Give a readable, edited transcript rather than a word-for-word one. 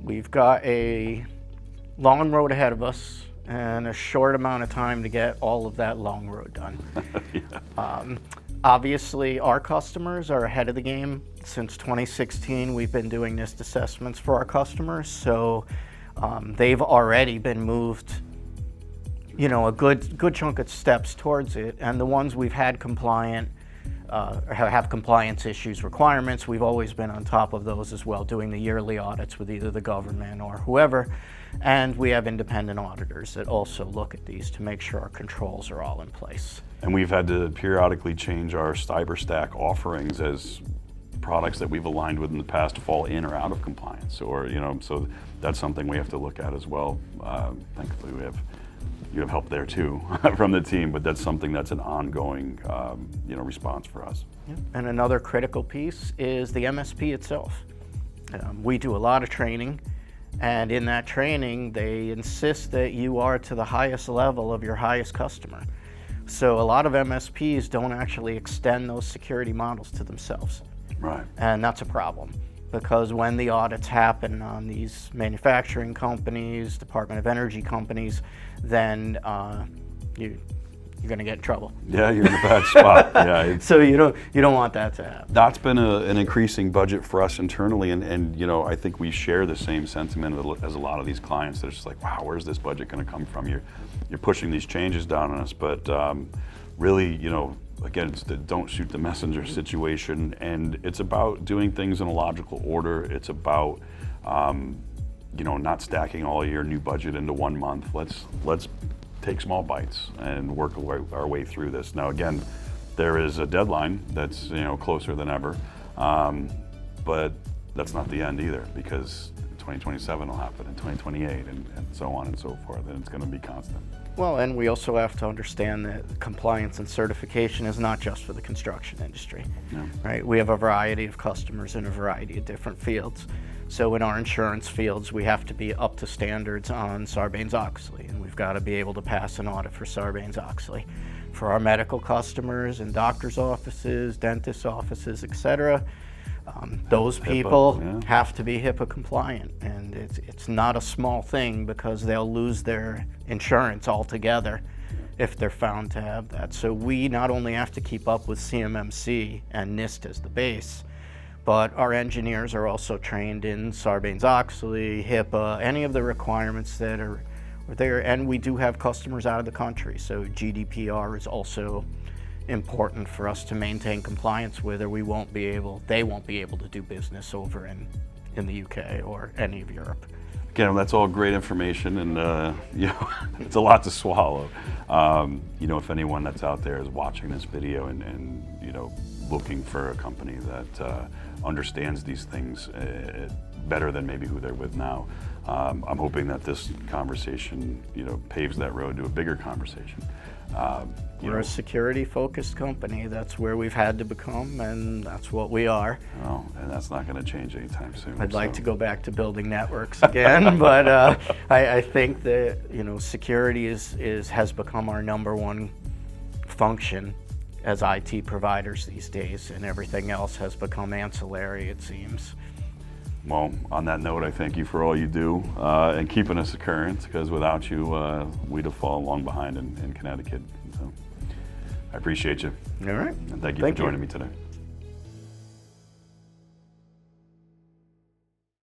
we've got a long road ahead of us and a short amount of time to get all of that long road done. Yeah. Obviously, our customers are ahead of the game. Since 2016, we've been doing NIST assessments for our customers, so they've already been moved, you know, a good chunk of steps towards it. And the ones we've had compliant, have compliance issues, requirements, we've always been on top of those as well, doing the yearly audits with either the government or whoever. And we have independent auditors that also look at these to make sure our controls are all in place. And we've had to periodically change our cyber-stack offerings as products that we've aligned with in the past fall in or out of compliance, or, you know, so that's something we have to look at as well. Thankfully, you have help there too from the team, but that's something that's an ongoing, you know, response for us. Yeah. And another critical piece is the MSP itself. We do a lot of training, and in that training, they insist that you are to the highest level of your highest customer. So a lot of MSPs don't actually extend those security models to themselves. Right. And that's a problem, because when the audits happen on these manufacturing companies, Department of Energy companies, then you're going to get in trouble. Yeah, you're in a bad spot. Yeah. So you don't want that to happen. That's been an increasing budget for us internally, and you know, I think we share the same sentiment as a lot of these clients. They're just like, wow, where's this budget going to come from? You're pushing these changes down on us, but really, you know, again, it's the don't shoot the messenger situation, and it's about doing things in a logical order. It's about you know, not stacking all your new budget into 1 month. Let's take small bites and work our way through this. Now, again, there is a deadline that's, you know, closer than ever, but that's not the end either, because 2027 will happen, and 2028, and so on and so forth, and it's going to be constant. Well, and we also have to understand that compliance and certification is not just for the construction industry, Yeah. right? We have a variety of customers in a variety of different fields. So in our insurance fields, we have to be up to standards on Sarbanes-Oxley, and we've got to be able to pass an audit for Sarbanes-Oxley. For our medical customers and doctors' offices, dentists' offices, etc., those people HIPAA, yeah. have to be HIPAA compliant, and it's not a small thing, because they'll lose their insurance altogether if they're found to have that. So we not only have to keep up with CMMC and NIST as the base, but our engineers are also trained in Sarbanes-Oxley, HIPAA, any of the requirements that are there. And we do have customers out of the country, so GDPR is also important for us to maintain compliance with, or they won't be able to do business over in the UK or any of Europe. Again, that's all great information, and you know, it's a lot to swallow. You know, if anyone that's out there is watching this video and you know, looking for a company that understands these things better than maybe who they're with now, I'm hoping that this conversation, you know, paves that road to a bigger conversation. We're a security-focused company. That's where we've had to become, and that's what we are. Oh, and that's not going to change anytime soon. I'd like to go back to building networks again, but I think that, you know, security has become our #1 function as IT providers these days, and everything else has become ancillary, it seems. Well, on that note, I thank you for all you do and keeping us current, because without you, we'd have fallen long behind in Connecticut. So I appreciate you. All right. And thank you for joining me today.